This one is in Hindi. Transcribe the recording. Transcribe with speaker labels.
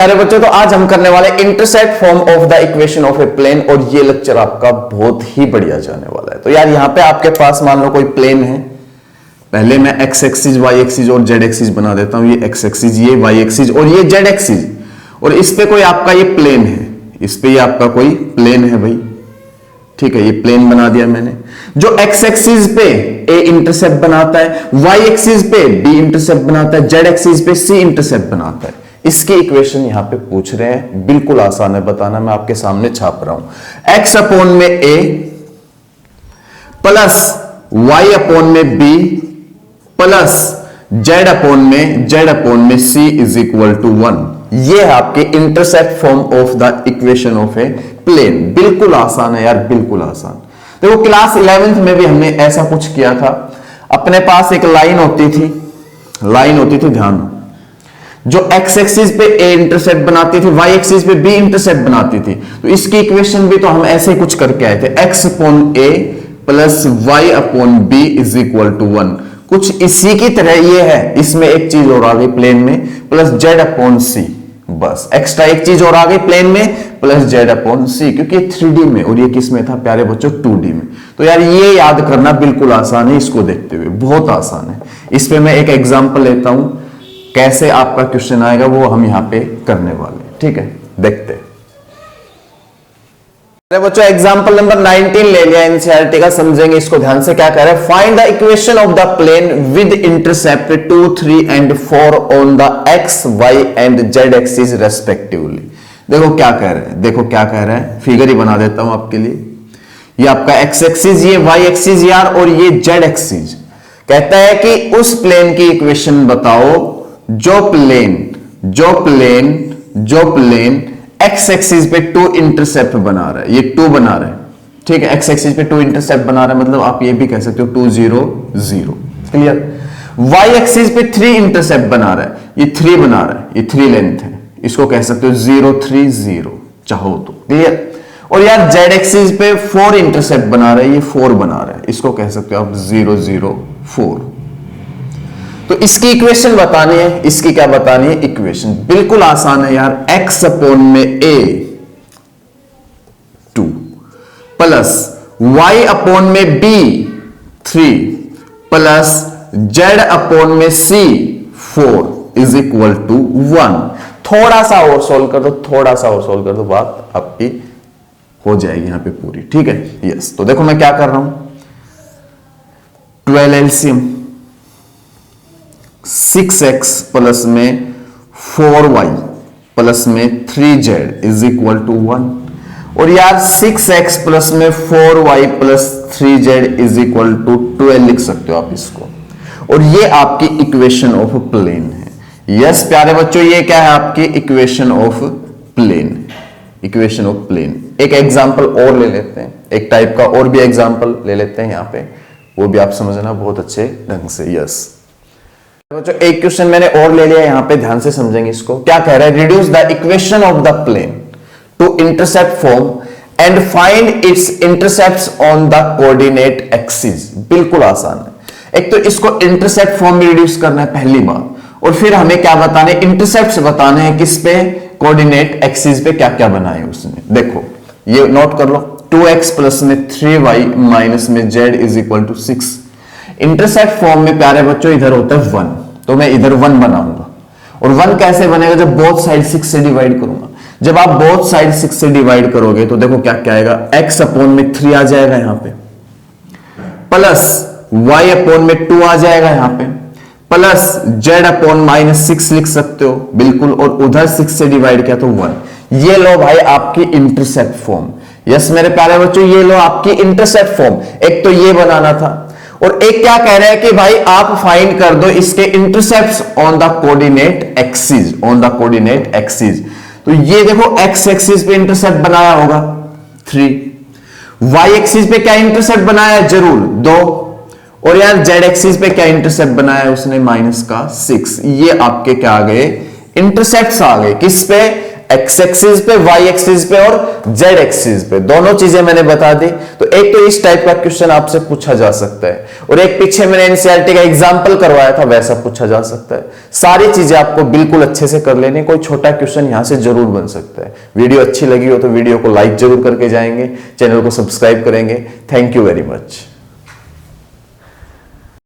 Speaker 1: अरे बच्चों, तो आज हम करने वाले intercept form of the equation of a plane, और ये लेक्चर आपका बहुत ही बढ़िया जाने वाला है। तो यार यहाँ पे आपके पास मान लो कोई प्लेन है। पहले मैं एक्स एक्सिस, वाई एक्सिस और जेड एक्सिस बना देता हूं। ये एक्स एक्सिस, ये वाई एक्सिस और ये जेड एक्सिस, और इस पे कोई आपका ये प्लेन है, इस पे ये आपका कोई प्लेन है भाई। ठीक है, ये प्लेन बना दिया मैंने। जो एक्स एक्सिस पे ए इंटरसेप्ट बनाता है, वाई एक्सिस पे बी इंटरसेप्ट बनाता है, जेड एक्सिस पे सी इंटरसेप्ट बनाता है। इसकी इक्वेशन यहां पे पूछ रहे हैं, बिल्कुल आसान है बताना, मैं आपके सामने छाप रहा हूं। एक्स अपॉन में ए प्लस वाई अपॉन में बी प्लस जेड अपॉन में सी इज इक्वल टू 1। ये है आपके intercept form of the equation of a plane. बिल्कुल आसान है यार, बिल्कुल आसान। देखो क्लास 11th में भी हमने ऐसा कुछ किया था। अपने पास एक लाइन होती थी, ध्यान, जो एक्स एक्सिस पे ए इंटरसेप्ट बनाती थी, वाई एक्सिस पे बी इंटरसेप्ट बनाती थी। तो इसकी इक्वेशन भी तो हम ऐसे कुछ करके आए थे, X upon A plus Y upon B is equal to 1। कुछ इसी की तरह ये है, इसमें एक चीज और आ गई प्लेन में, प्लस जेड अपॉन सी। बस एक्स्ट्रा एक चीज और आ गई प्लेन में, प्लस जेड अपॉन सी, क्योंकि ये 3D में और ये किस में था प्यारे बच्चों, 2D में। तो यार ये याद करना बिल्कुल आसान है, इसको देखते हुए बहुत आसान है। इस पे मैं एक एग्जांपल लेता हूं, कैसे आपका क्वेश्चन आएगा वो हम यहां पे करने वाले। ठीक है, देखते हैं। अरे बच्चों, एग्जांपल नंबर 19 ले लिया एनसीईआरटी का, समझेंगे इसको ध्यान से। क्या कह रहा है, find the equation of the plane with intercept 2, 3 and 4 on the X, Y and Z axis respectively. देखो क्या कह रहे हैं, फिगर ही बना देता हूं आपके लिए। ये आपका एक्स एक्सिस, ये वाई एक्सिस यार, और ये जेड एक्सिस। कहता है कि उस प्लेन की इक्वेशन बताओ जो प्लेन एक्स एक्सिस पे 2 इंटरसेप्ट बना रहा है। ये 2 बना रहा है, ठीक है, एक्स एक्सिस पे 2 इंटरसेप्ट बना रहा है, मतलब आप ये भी कह सकते हो 2, 0, 0। क्लियर। वाई एक्सिस पे 3 इंटरसेप्ट बना रहा है, ये 3 बना रहा है, ये 3 लेंथ है, इसको कह सकते हो 0, 3, 0 चाहो तो। क्लियर। और यार जेड एक्सिस पे 4 इंटरसेप्ट बना रहा है, ये 4 बना रहा है, इसको कह सकते हो आप 0, 0, 4। तो इसकी इक्वेशन बतानी है, इसकी क्या बतानी है इक्वेशन, बिल्कुल आसान है यार। एक्स अपॉन में ए 2 प्लस वाई अपॉन में बी 3 प्लस जेड अपॉन में सी 4 इज इक्वल टू 1। थोड़ा सा और सोल्व कर दो, बात आपकी हो जाएगी यहां पे पूरी। ठीक है, यस। तो देखो मैं क्या कर रहा हूं, 12 एलसीएम 6x प्लस में 4y प्लस में 3z इज इक्वल टू 1। और यार 6x प्लस में 4y plus 3z is equal to 12 लिख सकते हो आप इसको। और ये आपकी इक्वेशन ऑफ प्लेन है। यस प्यारे बच्चों, ये क्या है आपकी इक्वेशन ऑफ प्लेन। एक एग्जांपल और ले लेते हैं, एक टाइप का और भी एग्जांपल ले लेते हैं यहां पे, वो भी आप समझना बहुत अच्छे ढंग से। यस बच्चों, एक क्वेश्चन मैंने और ले लिया यहां पे, ध्यान से समझेंगे इसको। क्या कह रहा है, reduce the equation of the plane to intercept form and find its intercepts on the coordinate axis. बिल्कुल आसान है। एक तो इसको इंटरसेप्ट फॉर्म में रिड्यूस करना है पहली बात, और फिर हमें क्या बताने, इंटरसेप्ट्स बताने हैं किस पे, कोऑर्डिनेट एक्सिस पे क्या क्या बनाए उसने। देखो ये नोट कर लो, 2x प्लस में 3y माइनस में z is equal to 6। Intercept form में प्यारे बच्चों इधर होता है 1, तो मैं इधर 1 बनाऊंगा। और 1 कैसे बनेगा, जब बोथ साइड 6 से डिवाइड करूंगा। जब आप बोथ साइड 6 से डिवाइड करोगे तो देखो क्या क्या आएगा, x अपॉन में 3 आ जाएगा यहां पे, प्लस y अपॉन में 2 आ जाएगा यहां पे, प्लस z अपॉन -6 लिख सकते हो बिल्कुल, और उधर 6 से डिवाइड किया तो 1। ये लो भाई आपकी इंटरसेप्ट फॉर्म। यस मेरे प्यारे बच्चों, ये लो आपकी इंटरसेप्ट फॉर्म। एक तो ये बनाना था, और एक क्या कह रहा है कि भाई आप फाइंड कर दो इसके intercepts on the coordinate axis. तो ये देखो एक्स एक्सिस पे इंटरसेप्ट बनाया होगा 3, वाई एक्सिस पे क्या इंटरसेप्ट बनाया जरूर 2, और यार जेड एक्सिस पे क्या इंटरसेप्ट बनाया है उसने, -6। ये आपके क्या आ गए, इंटरसेप्ट्स आ गए किस पे, एक्स एक्सिस पे, वाई एक्सिस पे और जेड एक्सिस पे, दोनों चीजें मैंने बता दी। तो एक तो इस टाइप का क्वेश्चन आपसे पूछा जा सकता है, और एक पीछे मैंने एनसीईआरटी का एग्जांपल करवाया था, वैसा पूछा जा सकता है। सारी चीजें आपको बिल्कुल अच्छे से कर लेनी, कोई छोटा क्वेश्चन यहां से जरूर बन सकता है। वीडियो अच्छी लगी हो तो वीडियो को लाइक जरूर करके जाएंगे, चैनल को सब्सक्राइब करेंगे। Thank you very much.